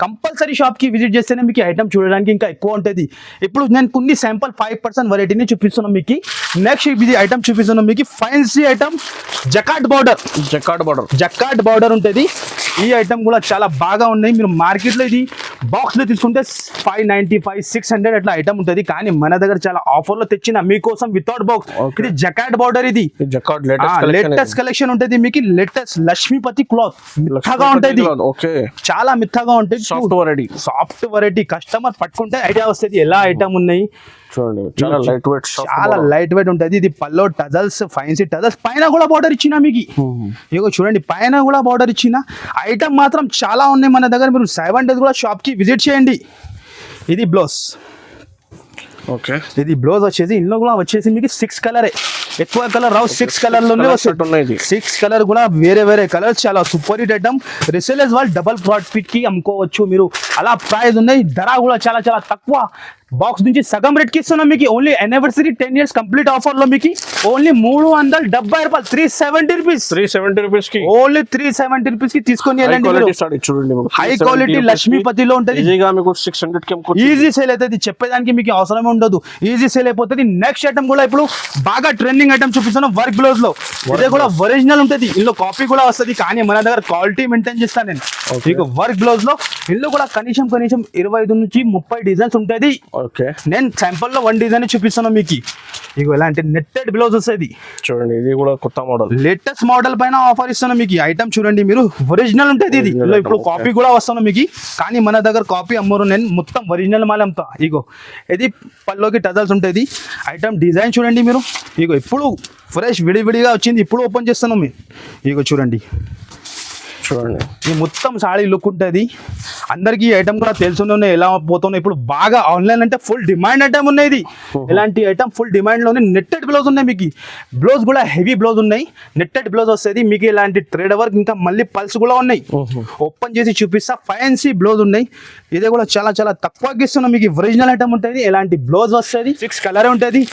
కంపల్సరీ షాప్కి విజిట్ చేస్తేనే మీకు ఐటమ్ చూడడానికి ఇంకా ఎక్కువ ఉంటుంది. ఇప్పుడు నేను కొన్ని శాంపుల్ 5% వెరైటీని చూపిస్తున్నాను మీకు. నెక్స్ట్ ఇది ఐటమ్ చూపిస్తున్నాను మీకు, ఫైన్సీ ఐటమ్ జకాట్ బార్డర్ ఉంటుంది. ఈ ఐటమ్ కూడా చాలా బాగా ఉన్నాయి. మీరు మార్కెట్లో ఇది బాక్స్లో తీసుకుంటే 595, 600 అట్లా ఐటమ్ ఉంటుంది. కానీ మన దగ్గర చాలా ఆఫర్లో తెచ్చిన మీకోసం వితౌట్ బాక్స్. ఇది జకాట్ బార్డర్, ఇది లేటెస్ట్ కలెక్షన్ ఉంటుంది మీకు. లేటెస్ట్ లక్ష్మీపతి క్లాత్ మిత్తగా ఉంటుంది, చాలా మిత్తగా ఉంటుంది. సాఫ్ట్ వెరైటీ, కస్టమర్ పట్టుకుంటే ఐడియా వస్తుంది ఎలా ఐటమ్ ఉన్నాయి. చూడండి చాలా లైట్ వెయిట్ ఉంటుంది. ఇది పల్లో టజల్స్, ఫైన్సీ టజల్స్, పైన కూడా బార్డర్ ఇచ్చిన మీకు. ఇగో చూడండి పైన కూడా బార్డర్ ఇచ్చిన. ఐటమ్ మాత్రం చాలా ఉన్నాయి మన దగ్గర. మీరు 7 days కూడా షాప్కి విజిట్ చేయండి. ఇది బ్లౌజ్. ఓకే, ఇది బ్లౌజ్ వచ్చేసి ఇందులో కూడా వచ్చేసి మీకు 6 కలరే, ఎక్కువ కలర్ రావు. 6 కలర్లోనే వస్తాయి. 6 కలర్ కూడా వేరే కలర్స్. చాలా సూపర్ హిట్ ఐటమ్. రిసేలర్స్ వాళ్ళు డబల్ ప్రాఫిట్ కి అమ్ముకోవచ్చు మీరు. అలా ప్రైస్ ఉన్నాయి. ధర కూడా చాలా చాలా తక్కువ. బాక్స్ నుంచి సగం రేట్ కి ఇస్తున్నాం మీకు. Only anniversary 10 years complete offer లో మీకు ఓన్లీ 370 రూపాయలు, 370 రూపీస్. 370 రూపీస్ కి, ఓన్లీ 370 రూపీస్ కి తీసుకొని వెళ్ళండి. చూడండి హై క్వాలిటీ లక్ష్మీపతిలో ఉంటుంది. ఈజీ సేల్ అవుతుంది, చెప్పేదానికి మీకు అవసరమే ఉండదు. ఈజీ సేల్ అయిపోతుంది. నెక్స్ట్ ఐటమ్ కూడా ఇప్పుడు బాగా ట్రెండింగ్ ఐటమ్ చూపిస్తున్నాం, వర్క్ బ్లౌజ్ లో. ఇదే కూడా ఒరిజినల్ ఉంటుంది, ఇందులో కాపీ కూడా వస్తుంది. కానీ మన దగ్గర క్వాలిటీ మెయింటైన్ చేస్తాను నేను మీకు. వర్క్ బ్లౌజ్ లో ఇందులో కూడా కనీసం 25 నుంచి 30 డిజైన్స్ ఉంటుంది. నేను శాంపుల్ లో 1 డిజైన్ చూపిస్తాను మీకు. ఇక ఎలా అంటే నెట్టెడ్ బ్లౌజ్ వస్తుంది చూడండి. ఇది కూడా కొత్త మోడల్, లేటెస్ట్ మోడల్ పైన ఆఫర్ ఇస్తాను మీకు. ఐటమ్ చూడండి మీరు, ఒరిజినల్ ఉంటుంది. ఇది ఇప్పుడు కాపీ కూడా వస్తాను మీకు. కానీ మన దగ్గర కాపీ అమ్మరు, నేను మొత్తం ఒరిజినల్ మాల్ అమ్ముతా. ఇగో ఇది పల్లోకి టజల్స్ ఉంటుంది. ఐటమ్ డిజైన్ చూడండి మీరు. ఇగో ఇప్పుడు ఫ్రెష్ విడివిడిగా వచ్చింది, ఇప్పుడు ఓపెన్ చేస్తాను మీరు. ఇగో చూడండి ఈ మొత్తం సాడీ లుక్ ఉంటుంది. అందరికీ ఐటమ్ కూడా తెలుసునే ఎలా పోతున్నాయి. ఇప్పుడు బాగా ఆన్లైన్ అంటే ఫుల్ డిమాండ్ ఐటమ్ ఉన్నాయి. ఇది ఇలాంటి ఐటమ్ ఫుల్ డిమాండ్ లోనే. నెట్టెడ్ బ్లౌజ్ ఉన్నాయి మీకు. బ్లౌజ్ కూడా హెవీ బ్లౌజ్ ఉన్నాయి, నెట్టెడ్ బ్లౌజ్ వస్తుంది మీకు. ఇలాంటి థ్రెడ్ వర్క్ ఇంకా మళ్ళీ పల్స్ కూడా ఉన్నాయి. ఓపెన్ చేసి చూపిస్తా. ఫ్యాన్సీ బ్లౌజ్ ఉన్నాయి. ఇదే కూడా చాలా చాలా తక్కువకి ఇస్తున్నాం మీకు. ఒరిజినల్ ఐటమ్ ఉంటుంది. ఇలాంటి బ్లౌజ్ వస్తుంది. 6 కలర్ ఉంటుంది,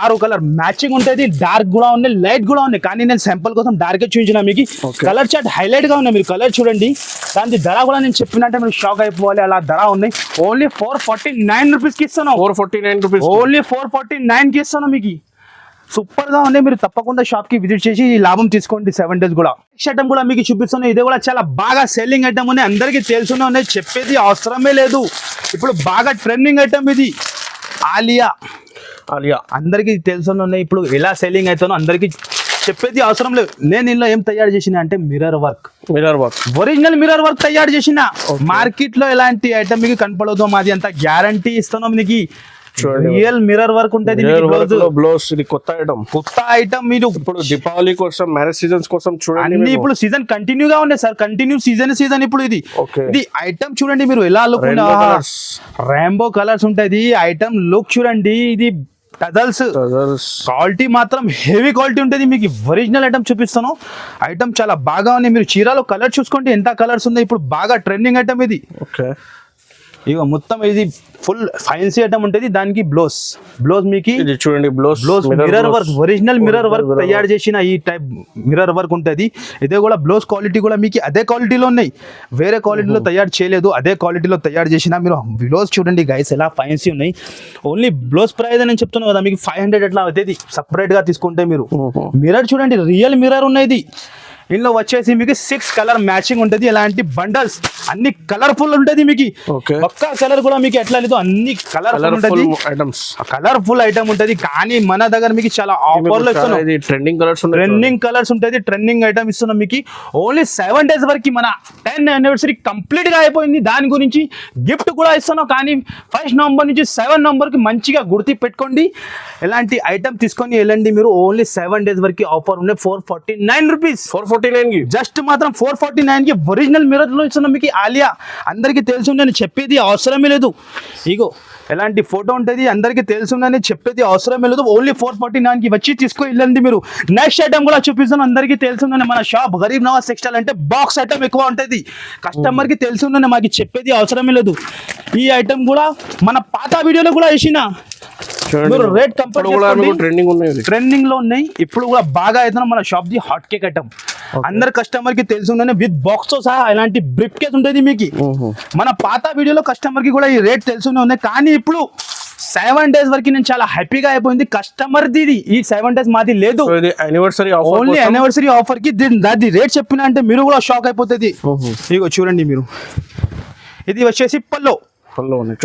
6 కలర్ మ్యాచింగ్ ఉంటుంది. డార్క్ కూడా ఉన్నాయి, లైట్ కూడా ఉన్నాయి. కానీ నేను శాంపుల్ కోసం డార్క్ చూపించిన మీకు. కలర్ చార్ట్ హైలైట్ గా ఉన్నాయి. మీరు కలర్ చూడండి. దాని ధర కూడా నేను చెప్పినట్టే మీరు షాక్ అయిపోవాలి, అలా ధర ఉన్నాయి. ఓన్లీ 449 రూపీస్ కి ఇస్తాను. 449 రూపీస్, ఓన్లీ 449 కి ఇస్తాను మీకు. సూపర్ గా ఉన్నాయి. మీరు తప్పకుండా షాప్ కి విజిట్ చేసి లాభం తీసుకోండి. 7 days కూడా. నెక్స్ట్ ఐటమ్ కూడా మీకు చూపిస్తున్నాను. ఇది కూడా చాలా బాగా సెల్లింగ్ ఐటమ్ ఉన్నాయి. అందరికీ తెలుసునే ఉన్నాయి, చెప్పేది అవసరమే లేదు. ఇప్పుడు బాగా ట్రెండింగ్ ఐటమ్ ఇది. ఆలియా అందరికీ తెలుసునే ఉన్నాయి. ఇప్పుడు ఎలా సెల్లింగ్ అవుతానో అందరికీ చెప్పేది అవసరం లేదు. నేను ఇందులో ఏం తయారు చేసిన అంటే mirror work, original mirror work తయారు చేసిన. మార్కెట్ లో ఎలాంటి ఐటమ్ మీకు కనపడదు. మాది అంత గ్యారంటీ ఇస్తున్నాం మీకు. రియల్ మిర్రర్ వర్క్ ఉంటుంది బ్లౌజ్. ఇది కొత్త ఐటమ్. మీరు ఇప్పుడు దీపావళి కోసం, మ్యారేజ్ సీజన్స్ కోసం చూడండి. ఇప్పుడు సీజన్ కంటిన్యూ గా ఉన్నాయి సార్. కంటిన్యూ సీజన్ ఇప్పుడు ఇది. ఇది ఐటమ్ చూడండి మీరు ఎలా లుక్. రాంబో కలర్స్ ఉంటుంది. ఐటమ్ లుక్ చూడండి. ఇది టజల్స్ క్వాలిటీ మాత్రం హెవీ క్వాలిటీ ఉంటుంది మీకు. ఒరిజినల్ ఐటమ్ చూపిస్తాను. ఐటమ్ చాలా బాగా ఉన్నాయి. మీరు చీరలో కలర్ చూసుకోండి ఎంత కలర్స్ ఉన్నాయి. ఇప్పుడు బాగా ట్రెండింగ్ ఐటమ్ ఇది. ఇక మొత్తం ఇది ఫుల్ ఫ్యాన్సీ ఐటమ్ ఉంటుంది. దానికి బ్లౌజ్ మీకు ఇది చూడండి blouse mirror work, original mirror work తయారు చేసిన ఈ టైప్ మిర్రర్ వర్క్ ఉంటుంది. ఇదే కూడా బ్లౌజ్ క్వాలిటీ కూడా మీకు అదే క్వాలిటీలో ఉన్నాయి, వేరే క్వాలిటీలో తయారు చేయలేదు, అదే క్వాలిటీలో తయారు చేసిన. మీరు బ్లౌజ్ చూడండి గైస్ ఎలా ఫ్యాన్సీ ఉన్నాయి. ఓన్లీ బ్లౌజ్ ప్రైస్ అని చెప్తున్నాను కదా, మీకు 500 అట్లా అవుతుంది సపరేట్ గా తీసుకుంటే. మీరు మిర్రర్ చూడండి, రియల్ మిర్రర్ ఉన్నది. ఇందులో వచ్చేసి మీకు 6 కలర్ మ్యాచింగ్ ఉంటుంది. ఎలాంటి బండల్స్ అన్ని కలర్ఫుల్ ఉంటుంది మీకు. ఒక్క కలర్ కూడా మీకు ఎట్లా లేదు, అన్ని కలర్ఫుల్ ఉంటుంది, కలర్ఫుల్ ఐటమ్ ఉంటుంది. కానీ మన దగ్గర మీకు చాలా ఆఫర్లు ఇస్తున్నాం. ట్రెండింగ్ కలర్స్ ఉంటుంది, ట్రెండింగ్ ఐటమ్ ఇస్తున్నాం మీకు. ఓన్లీ 7 days వరకు మన 10th anniversary కంప్లీట్ గా అయిపోయింది. దాని గురించి గిఫ్ట్ కూడా ఇస్తున్నాం. కానీ 1st November నుంచి 7th November కి మంచిగా గుర్తు పెట్టుకోండి. ఎలాంటి ఐటమ్ తీసుకొని వెళ్ళండి మీరు. ఓన్లీ 7 days వరకు ఆఫర్ ఉన్నాయి. 449 రూపీస్, 449 కి జస్ట్ మాత్రం 449 కి ఒరిజినల్ మిర్రర్ లో ఇస్తున్నాం మీకు. ఆలియా అందరికి తెలుసు, నేను చెప్పేది అవసరమే లేదు. ఇగో ఎలాంటి ఫోటో ఉంటుంది, అందరికీ తెలుసుందని చెప్పేది అవసరమే లేదు. ఓన్లీ 449 కి వచ్చి తీసుకొని వెళ్ళండి మీరు. నెక్స్ట్ ఐటమ్ కూడా చూపిస్తాను. అందరికీ తెలుసుందని మన షాప్ గరీబ్ నవాజ్ టెక్స్టైల్ అంటే బాక్స్ ఐటమ్ ఎక్కువ ఉంటుంది. కస్టమర్ కి తెలుసుందని మాకు చెప్పేది అవసరమే లేదు. ఈ ఐటమ్ కూడా మన పాత వీడియోలో కూడా వేసిన రేట్ ట్రెండింగ్ లో ఉన్నాయి. ఇప్పుడు కూడా బాగా అయితే మన shop the hot cake item అందరు కస్టమర్ కి తెలుసుందని విత్ బాక్స్ తో సహా ఇలాంటి బ్రిక్ కేస్ ఉంటుంది మీకు. మన పాత వీడియోలో కస్టమర్ కి కూడా ఈ రేట్ తెలుసునే ఉన్నాయి. కానీ ఇప్పుడు 7 days వరకు నేను చాలా హ్యాపీగా అయిపోయింది. కస్టమర్ ది ఈ 7 days మాది లేదు, ఓన్లీ యానివర్సరీ ఆఫర్ కి దాది రేట్ చెప్పిన అంటే మీరు కూడా షాక్ అయిపోతుంది. ఇగో చూడండి మీరు, ఇది వచ్చేసి పల్లో,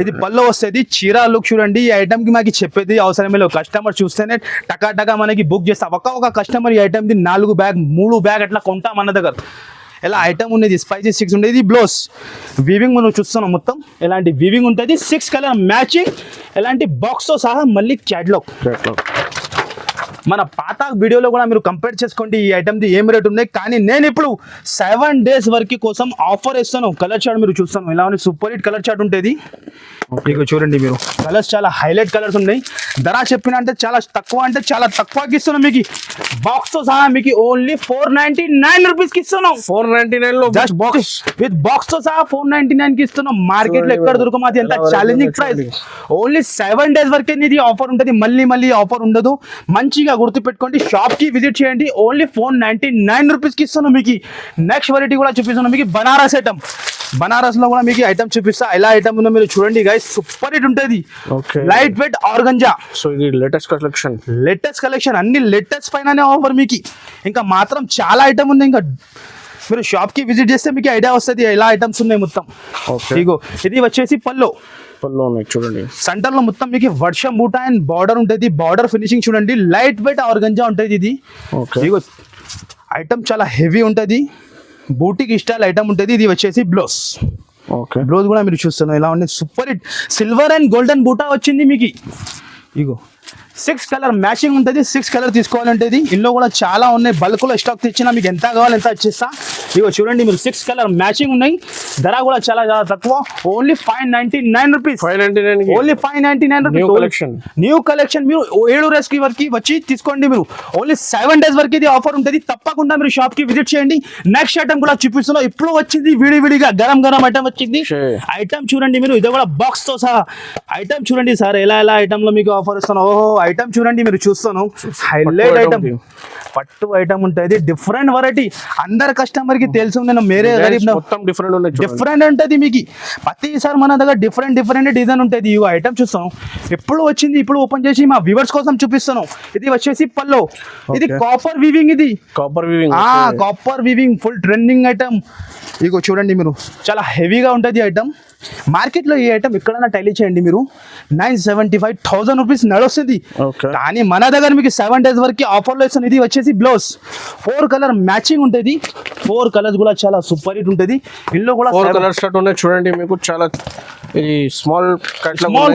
ఇది పల్లో వస్తుంది. చీర లుక్ చూడండి. ఈ ఐటమ్ కి మాకు చెప్పేది అవసరమే లేదు. కస్టమర్ చూస్తేనే టకా టకా మనకి బుక్ చేస్తాం. ఒక కస్టమర్ ఈ ఐటమ్ ది 4 బ్యాగ్ 3 బ్యాగ్ అట్లా కొంటాం మన దగ్గర. ఎలా ఐటమ్ ఉన్నది స్పైసీ 6 ఉండేది. బ్లౌజ్ వీవింగ్ మనం చూస్తున్నాం మొత్తం ఎలాంటి వీవింగ్ ఉంటుంది. 6 కలర్ మ్యాచింగ్ ఎలాంటి బాక్స్ తో సహా మళ్ళీ క్యాట్లాగ్. మన పాత వీడియోలో కూడా మీరు కంపేర్ చేసుకోండి ఈ ఐటమ్ది ఏం రేట్ ఉన్నాయి. కానీ నేను ఇప్పుడు 7 days వరకు కోసం ఆఫర్ ఇస్తాను. కలర్ చార్ట్ మీరు చూస్తాను ఇలా ఉంది, సూపర్ హిట్ కలర్ చార్ట్ ఉంటుంది. ఇక చూడండి మీరు, కలర్స్ చాలా హైలైట్ కలర్స్ ఉన్నాయి. ధర చెప్పిన అంటే చాలా తక్కువకి ఇస్తున్నాం మీకు. బాక్స్ తో సహా మీకు ఓన్లీ 499 రూపీస్ కి ఇస్తున్నాం. 499 లో జస్ట్ బాక్స్ విత్ బాక్స్ తో సహా 499 కి ఇస్తున్నాం. మార్కెట్ లో ఎక్కడ దొరకమాది ఎంత ఛాలెంజింగ్ ప్రైస్. ఓన్లీ 7 days వరకే ఇది ఆఫర్ ఉంటుంది, మళ్ళీ ఆఫర్ ఉండదు. మంచిగా గుర్తు పెట్టుకోండి, షాప్ కి విజిట్ చేయండి. ఓన్లీ 499 రూపీస్ కి ఇస్తున్నాం మీకు. నెక్స్ట్ వెరైటీ కూడా చూపిస్తున్నాం మీకు, బనారస్ ఐటమ్. బనారస్ లో కూడా మీకు ఐటమ్ చూపిస్తా. ఎలా ఐటమ్ ఉందో మీరు చూడండి గైస్, సూపర్ హిట్ ఉంటుంది. Light weight organza. సో ఇది లేటెస్ట్ కలెక్షన్ అన్ని లేటెస్ట్ పైననే ఆఫర్ మీకు. ఇంకా మాత్రం చాలా ఐటమ్ ఉంది. ఇంకా మీరు షాప్ కి విజిట్ చేస్తే మీకు ఐడియా వస్తుంది ఎలా ఐటమ్స్ ఉన్నాయి మొత్తం. ఇగో ఇది వచ్చేసి పల్లో చూడండి. సెంటర్ లో మొత్తం మీకు వర్షం బూటా అండ్ బార్డర్ ఉంటుంది. బార్డర్ ఫినిషింగ్ చూడండి, లైట్ వెయిట్ ఆర్గంజా ఉంటుంది ఇది. ఇగో ఐటమ్ చాలా హెవీ ఉంటుంది, బూటికి స్టైల్ ఐటమ్ ఉంటుంది. ఇది వచ్చేసి బ్లౌజ్. బ్లౌజ్ కూడా మీరు చూస్తున్నారు ఎలా ఉంది, super hit silver and golden బూటా వచ్చింది మీకు. ఇగో 6 కలర్ మ్యాచింగ్ ఉంటుంది. 6 కలర్ తీసుకోవాలంటే ఇందులో కూడా చాలా ఉన్నాయి. బల్క్ లో స్టాక్ తెచ్చినా మీకు ఎంత కావాలి ఎంత వచ్చేస్తా. ఇగో చూడండి మీరు, 6 కలర్ మ్యాచింగ్ ఉన్నాయి. ధర కూడా చాలా తక్కువ, only 599 rupees. Only 599 rupees. New collection మీరు 7 days వరకు వచ్చి తీసుకోండి మీరు. ఓన్లీ 7 days వరకు ఇది ఆఫర్ ఉంటుంది. తప్పకుండా మీరు షాప్ కి విజిట్ చేయండి. నెక్స్ట్ ఐటమ్ కూడా చూపిస్తున్నాం. ఇప్పుడు వచ్చింది విడివిడిగా గరం ఐటమ్ వచ్చింది. ఐటమ్ చూడండి మీరు, ఇది కూడా బాక్స్ తో సహా ఐటమ్ చూడండి సార్. ఎలా ఐటమ్ లో మీకు ఆఫర్ ఇస్తున్నాం. ఓహో ఐటమ్ చూడండి మీరు చూస్తాను, హైలైట్ ఐటమ్ పట్టు ఐటమ్ ఉంటుంది. డిఫరెంట్ వెరైటీ అందరు కస్టమర్ కి తెలుసు. నేను మేరే డిఫరెంట్ ఉంటుంది మీకు. ప్రతిసారి మన దగ్గర డిఫరెంట్ డిజైన్ ఉంటుంది. ఈ ఐటమ్ చూస్తాను ఎప్పుడు వచ్చింది, ఇప్పుడు ఓపెన్ చేసి మా వ్యూవర్స్ కోసం చూపిస్తాను. ఇది వచ్చేసి పల్లో, ఇది కాపర్ వీవింగ్. ఇది copper weaving full trending item. ఇగో చూడండి మీరు, చాలా హెవీగా ఉంటుంది ఐటమ్. మార్కెట్ లో ఈ ఐటమ్ ఎక్కడైనా టైలీ చేయండి మీరు 975,000 రూపీస్ నడుస్తుంది. కానీ మన దగ్గర మీకు 7 days వరకు ఆఫర్ లో ఇస్తాను. ఇది వచ్చేసి బ్లౌజ్ 4 కలర్ మ్యాచింగ్ ఉంటుంది. 4 కలర్స్ కూడా చాలా సూపర్ హిట్ ఉంటుంది. ఇందులో కూడా 4 కలర్స్ ఉన్నాయి చూడండి మీకు. చాలా స్మాల్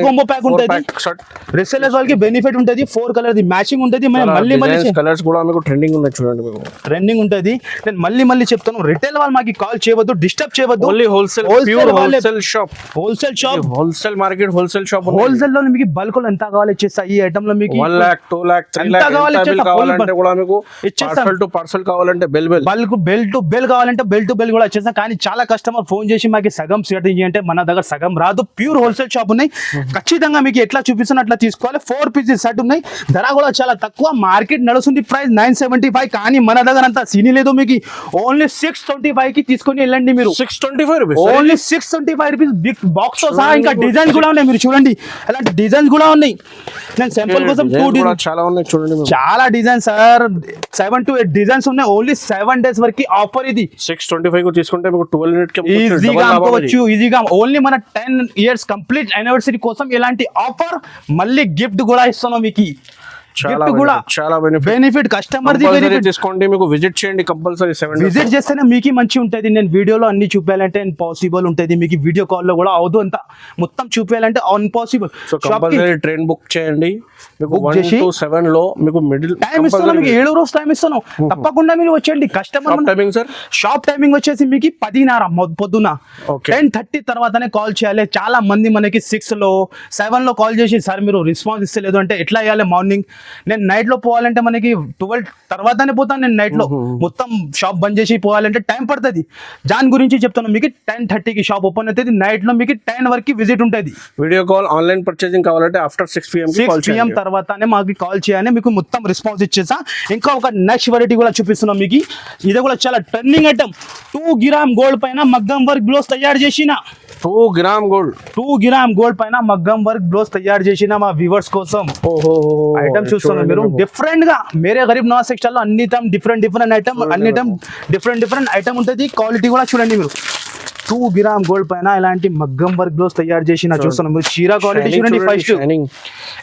కాంబో ప్యాక్ ఉంటుంది. రిసెలర్స్ వాళ్ళకి బెనిఫిట్ ఉంటుంది. 4 కలర్ ది మ్యాచింగ్ ఉంటుంది. మళ్ళీ కలర్స్ కూడా మీకు ట్రెండింగ్ ఉన్నాయి చూడండి మీకు. ట్రెండింగ్ ఉంటుంది. నేను మళ్ళీ చెప్తాను, రిటైల్ వాళ్ళు మాకు కాల్ చేయవద్దు, డిస్టర్బ్ చేయవద్దు. Only wholesale market, wholesale shop. Wholesale లో మీకు బల్క్ లో ఎంత కావాలి ఇచ్చేస్తా. ఈ ఐటమ్ లో మీకు 1 lakh 2 lakh 3 lakh కావాలంటే కూడా మీకు పార్సల్ కావాలంటే బెల్ కావాలంటే బెల్ టు బెల్ కూడా ఇచ్చేస్తా. కానీ చాలా కస్టమర్ ఫోన్ చేసి మాకు సగం సెట్టింగ్ అంటే మన దగ్గర సగం రాదు, ప్యూర్ హోల్సేల్ షాప్ ఉన్నాయి. ఖచ్చితంగా మీకు ఎట్లా చూపిస్తున్నా అట్లా తీసుకోవాలి. 4 పీసెస్ సెట్ ఉన్నాయి. ధర కూడా చాలా తక్కువ. మార్కెట్ నడుస్తుంది ప్రైస్ 975, కానీ మన దగ్గర అంతా సీని లేదు. మీకు ఓన్లీ 625 కి తీసుకొని వెళ్ళండి మీరు. 625 rupees, only 625 rupees big box తో సహా. ఇంకా డిజైన్స్ కూడా ఉన్నాయి, మీరు చూడండి అలాంటి డిజైన్స్ కూడా ఉన్నాయి. నేను సింపుల్ కోసం 2 డిజైన్స్ చాలా ఉన్నాయి చూడండి. చాలా డిజైన్స్ సార్, 7 to 8 డిజైన్స్ ఉన్నాయి. ఓన్లీ 7 days వరకు ఆఫర్ ఇది. 625 కు తీసుకుంటే మీకు 1200 కి ఈజీగా అమ్ముకోవచ్చు, ఈజీగా. ఓన్లీ మన 10 years కంప్లీట్ యానివర్సరీ కోసం ఇలాంటి ఆఫర్. మళ్ళీ గిఫ్ట్ కూడా ఇస్తున్నాం మీకు. గిఫ్ట్ కూడా చాలా బెనిఫిట్ కస్టమర్ తీసుకోండి. మీకు విజిట్ చేయండి కంపల్సరీ. 7 విజిట్ చేస్తేనే మీకు మంచి ఉంటుంది. నేను వీడియోలో అన్ని చూపించాలంటే పాసిబుల్ ఉంటుంది, మీకు వీడియో కాల్ లో కూడా అవదు. అంత మొత్తం చూపించాలంటే అన్పాసిబుల్. సో కంపల్సరీ ట్రైన్ బుక్ చేయండి. మీకు 1 to 7 లో మీకు మిడిల్ టైం ఇస్తాను, మీకు 7 రోజు టైం ఇస్తాను. తప్పకుండా మీరు వచ్చేయండి. Customer timing sir, shop timing వచ్చేసి మీకు 10:30 పొద్దున. 10:30 తర్వాతనే కాల్ చేయాలి. చాలా మంది మనకి 6 లో 7 లో కాల్ చేసి సార్ మీరు రెస్పాన్స్ ఇస్తలేదు అంటే ఎట్లా చేయాలి. మార్నింగ్ నేను నైట్ లో పోవాలంటే మనకి 12 తర్వాతనే పోతాను. నేను నైట్ లో మొత్తం షాప్ బంద్ చేసి పోవాలంటే టైం పడుతుంది. దాని గురించి చెప్తాను. మీకు 10:30కి షాప్ ఓపెన్ అవుతుంది. నైట్ లో మీకు 10 వరకు విజిట్ ఉంటుంది. వీడియో కాల్ ఆన్లైన్ పర్చేసింగ్ కావాలంటే ఆఫ్టర్ 6 PM తర్వాతనే మాకు కాల్ చేయాలి. మీకు మొత్తం రెస్పాన్స్ ఇచ్చేసా. ఇంకా ఒక నెక్స్ట్ వెరైటీ కూడా చూపిస్తున్నాం మీకు. ఇది కూడా చాలా టర్నింగ్ ఐటమ్. 2 గ్రామ్ గోల్డ్ పైన మగ్గం వర్క్ బ్లౌజ్ తయారు చేసిన 2 గ్రామ్ గోల్డ్, 2 గ్రామ్ గోల్డ్ పైన మగ్గం వర్క్ బ్లౌజ్ తయారు చేసిన మా వ్యూవర్స్ కోసం ఐటమ్ చూస్తున్నారు మీరు. డిఫరెంట్ గా మేరే గరీబ్ నవాజ్ టెక్స్టైల్ లో అన్ని డిఫరెంట్ ఐటమ్, అన్ని డిఫరెంట్ ఐటమ్ ఉంటుంది. క్వాలిటీ కూడా చూడండి మీరు. 2 గ్రామ్ గోల్డ్ పైన ఇలాంటి మగ్గం వర్క్ బ్లౌజ్ తయారు చేసిన చూస్తున్నాం మీరు. చీర క్వాలిటీ చూడండి. ఫస్ట్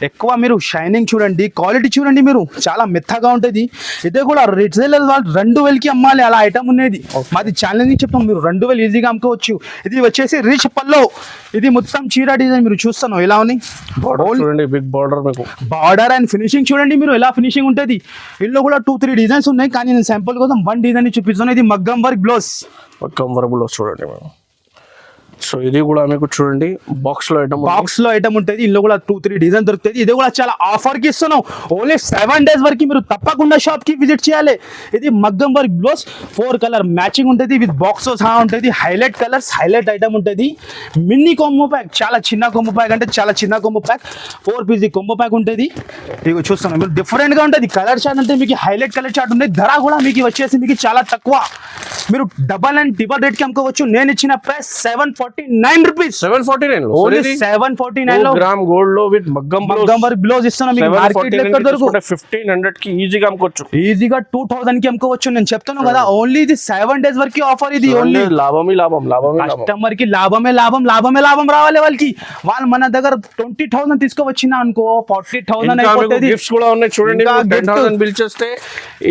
ఎక్కువ మీరు షైనింగ్ చూడండి, క్వాలిటీ చూడండి మీరు. చాలా మెత్తగా ఉంటుంది. ఇదే కూడా రిటైలర్ వాళ్ళు 2000కి అమ్మాలి అలా ఐటమ్ ఉన్నది. మాది ఛాలెంజింగ్ చెప్తాం. మీరు 2000 ఈజీగా అమ్ముకోవచ్చు. ఇది వచ్చేసి రిచ్ పల్లో. ఇది మొత్తం చీర డిజైన్ మీరు చూస్తాను ఎలా ఉంది. బిగ్ బార్డర్ అండ్ ఫినిషింగ్ చూడండి మీరు ఎలా ఫినిషింగ్ ఉంటుంది. ఇందులో కూడా 2-3 డిజైన్స్ ఉన్నాయి, కానీ నేను శాంపుల్ కోసం 1 డిజైన్ చూపిస్తాను. ఇది మగ్గం వర్క్ బ్లౌజ్. చూడండి మేము. సో ఇది కూడా మీకు చూడండి బాక్స్ లో ఐటమ్ ఉంటుంది. ఇందులో కూడా 2-3 డిజైన్ దొరుకుతుంది. ఇది కూడా చాలా ఆఫర్ కి ఇస్తున్నాం. ఓన్లీ 7 days వరకు మీరు తప్పకుండా షాప్ కి విజిట్ చేయాలి. ఇది మగ్గం వర్క్ బ్లౌజ్ 4 కలర్ మ్యాచింగ్ ఉంటుంది. విత్ బాక్స్ సహా ఉంటుంది. హైలైట్ కలర్స్, హైలైట్ ఐటమ్ ఉంటుంది. మినీ కాంబో ప్యాక్, చాలా చిన్న కాంబో ప్యాక్ అంటే చాలా చిన్న combo pack. 4 piece combo pack ఉంటుంది. ఇక చూస్తున్నాం మీరు. డిఫరెంట్ గా ఉంటుంది. కలర్ చార్ట్ అంటే మీకు హైలైట్ కలర్ చార్ట్ ఉంటుంది. ధర కూడా మీకు వచ్చేసి మీకు చాలా తక్కువ. మీరు డబల్ అండ్ ట్రిపుల్ రేట్ కి అమ్ముకోవచ్చు. నేను ఇచ్చిన ప్రైస్ 749 రూపీస్. 749 లో గ్రామ్ గోల్డ్ లో విత్ మగ్గం వర్క్ బ్లౌజ్ ఇస్తున్నాం. మార్కెట్ లో ఎక్కడ దొరుకుతుంది? 1500 కి ఈజీగా అమ్ముకోవచ్చు. ఈజీగా 2000 కి అమ్ముకోవచ్చు. నేను చెప్తాను కదా, ఓన్లీ ఇది 7 days వరకు ఆఫర్. ఇది ఓన్లీ లాభం కస్టమర్ కి లాభమే లాభం రావాలి. వాళ్ళకి వాళ్ళు మన దగ్గర 20,000 తీసుకోవచ్చిన అనుకో 40,000 అయిపోతుంది. గిఫ్ట్స్ కూడా ఉన్నాయి చూడండి. 10,000 బిల్ చేస్తే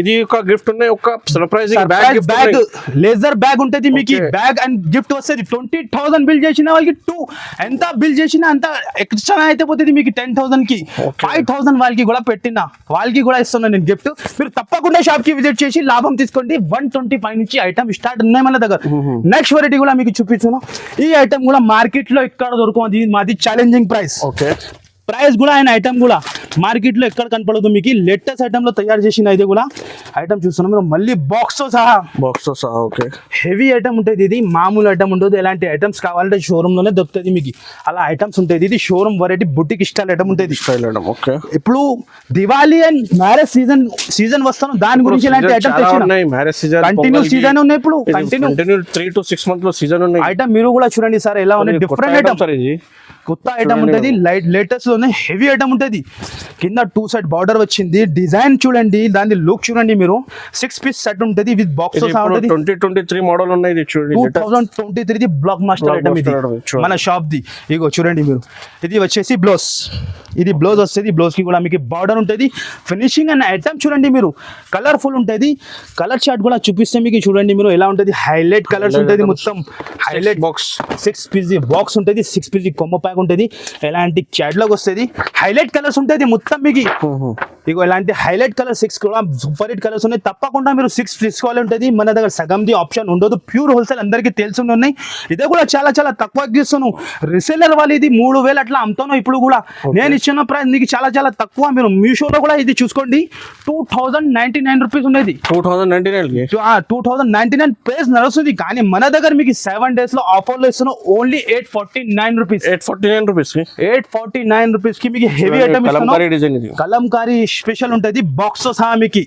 ఇది ఒక గిఫ్ట్ ఉన్నాయి. ఒక సర్ప్రైజింగ్ బ్యాగ్, లేజర్ బ్యాగ్ ఉంటుంది మీకు. బ్యాగ్ అండ్ గిఫ్ట్ వస్తుంది. 20,000 బిల్ చేసిన వాళ్ళకి ఎంత బిల్ చేసినా అంత ఎక్స్ట్రా అయితే పోతుంది మీకు. 10,000 కి 5,000 వాళ్ళకి కూడా పెట్టినా వాళ్ళకి కూడా ఇస్తున్నాను నేను గిఫ్ట్. మీరు తప్పకుండా షాప్ కి విజిట్ చేసి లాభం తీసుకోండి. 125 నుంచి ఐటమ్ స్టార్ట్ ఉన్నాయి మన దగ్గర. నెక్స్ట్ వెరైటీ కూడా మీకు చూపిస్తున్నాను. ఈ ఐటమ్ కూడా మార్కెట్ లో ఎక్కడ దొరకదు. మాది ఛాలెంజింగ్ ప్రైస్. ప్రైస్ కూడా ఆయన ఐటమ్ కూడా మార్కెట్ లో ఎక్కడ కనపడదు మీకు. లేటెస్ట్ ఐటమ్ లో తయారు చేసిన ఇది కూడా ఐటమ్ చూస్తున్నాం మీరు. మళ్ళీ బాక్స్ తో సహా హెవీ ఐటమ్ ఉంటుంది. ఇది మామూలు ఐటమ్ ఉంటుంది. ఎలాంటి ఐటమ్స్ కావాలంటే షోరూమ్ లోనే దొరుకుతుంది మీకు. అలా ఐటమ్స్ ఉంటుంది. ఇది showroom variety boutique style item ఉంటుంది. ఇప్పుడు దివాళీ అండ్ మ్యారేజ్ సీజన్ వస్తాను. దాని గురించి ఇలాంటి ఐటమ్ కంటిన్యూ సీజన్ ఉన్నాయి. ఇప్పుడు కంటిన్యూ 3 to 6 months లో సీజన్ ఉన్నాయి. ఐటమ్ మీరు కూడా చూడండి సార్ ఎలా ఉన్నాయి. డిఫరెంట్ ఐటమ్, కొత్త ఐటమ్ ఉంటుంది. లేటెస్ట్ లోనే హెవీ ఐటమ్ ఉంటుంది. కింద 2 side బార్డర్ వచ్చింది. డిజైన్ చూడండి, దాని లుక్ చూడండి మీరు. 6 piece సెట్ ఉంటుంది విత్ బాక్స్. 2023 మోడల్ ఉన్నాయి. ఇది చూడండి 2023 బ్లాక్ మాస్టర్ ఐటమ్ ఇది మన షాప్ ది. ఇగో చూడండి మీరు. ఇది వచ్చేసి బ్లౌజ్. ఇది బ్లౌజ్ వస్తుంది. బ్లౌజ్ కి కూడా మీకు బార్డర్ ఉంటుంది. ఫినిషింగ్ అనే ఐటమ్ చూడండి మీరు. కలర్ఫుల్ ఉంటుంది. కలర్ చార్ట్ కూడా చూపిస్తే మీకు చూడండి మీరు ఎలా ఉంటుంది. హైలైట్ కలర్స్ ఉంటుంది. మొత్తం హైలైట్ బాక్స్ 6 piece బాక్స్ ఉంటుంది. 6 piece కొమ్మ ప్యాక్ లాగా ఉంటుంది, ఎలాంటి క్యాట్లాగ్ వస్తుంది, హైలైట్ కలర్స్ ఉంటుంది మొత్తం మీకు. ఇగో ఇలాంటి హైలైట్ కలర్ 6 కూడా సూపర్ హిట్ కలర్స్ ఉన్నాయి. తప్పకుండా మీరు 6 తీసుకోవాలి ఉంటుంది. మన దగ్గర సగంది ఆప్షన్ ఉండదు, ప్యూర్ హోల్సేల్ అందరికీ తెలిసి ఉన్నాయి. ఇదే కూడా చాలా చాలా తక్కువ ఇస్తున్నాను. రీసెల్లర్ వాళ్ళు ఇది 3000 అట్లా అమ్ముతాను ఇప్పుడు కూడా. నేను ఇచ్చిన ప్రైస్ మీకు చాలా చాలా తక్కువ. మీరు మీషోలో కూడా ఇది చూసుకోండి, 2099 రూపీస్ ఉండేది. 2099 ప్రైస్ నడుస్తుంది. కానీ మన దగ్గర మీకు 7 days లో ఆఫర్లో ఇస్తున్నాం, ఓన్లీ 849 రూపీస్. 849 రూపీస్ కి మీకు హెవీ ఐటమ్ ఇస్తున్నాం. కలంకారీ స్పెషల్ ఉంటుంది బాక్స్ సహా మీకు.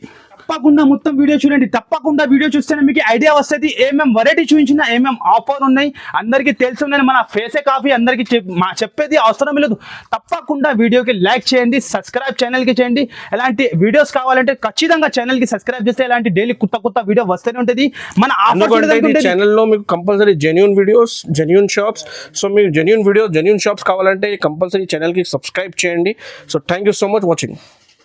తప్పకుండా మొత్తం వీడియో చూడండి. తప్పకుండా వీడియో చూస్తేనే మీకు ఐడియా వస్తుంది ఏమేం వెరైటీ చూపించినా, ఏమేం ఆఫర్ ఉన్నాయి అందరికీ తెలిసి ఉన్నాయి. మన ఫేసే కాఫీ అందరికీ చెప్పేది అవసరం లేదు. తప్పకుండా వీడియోకి లైక్ చేయండి, సబ్స్క్రైబ్ ఛానల్కి చేయండి. ఎలాంటి వీడియోస్ కావాలంటే ఖచ్చితంగా ఛానల్కి సబ్స్క్రైబ్ చేస్తే ఇలాంటి డైలీ కొత్త వీడియో వస్తూనే ఉంటుంది. మన ఛానల్లో మీకు compulsory genuine videos, genuine shops. So మీకు జెన్యూన్ వీడియోస్, జెన్యూన్ షాప్స్ కావాలంటే కంపల్సరీ ఛానల్కి సబ్స్క్రైబ్ చేయండి. So thank you so much watching.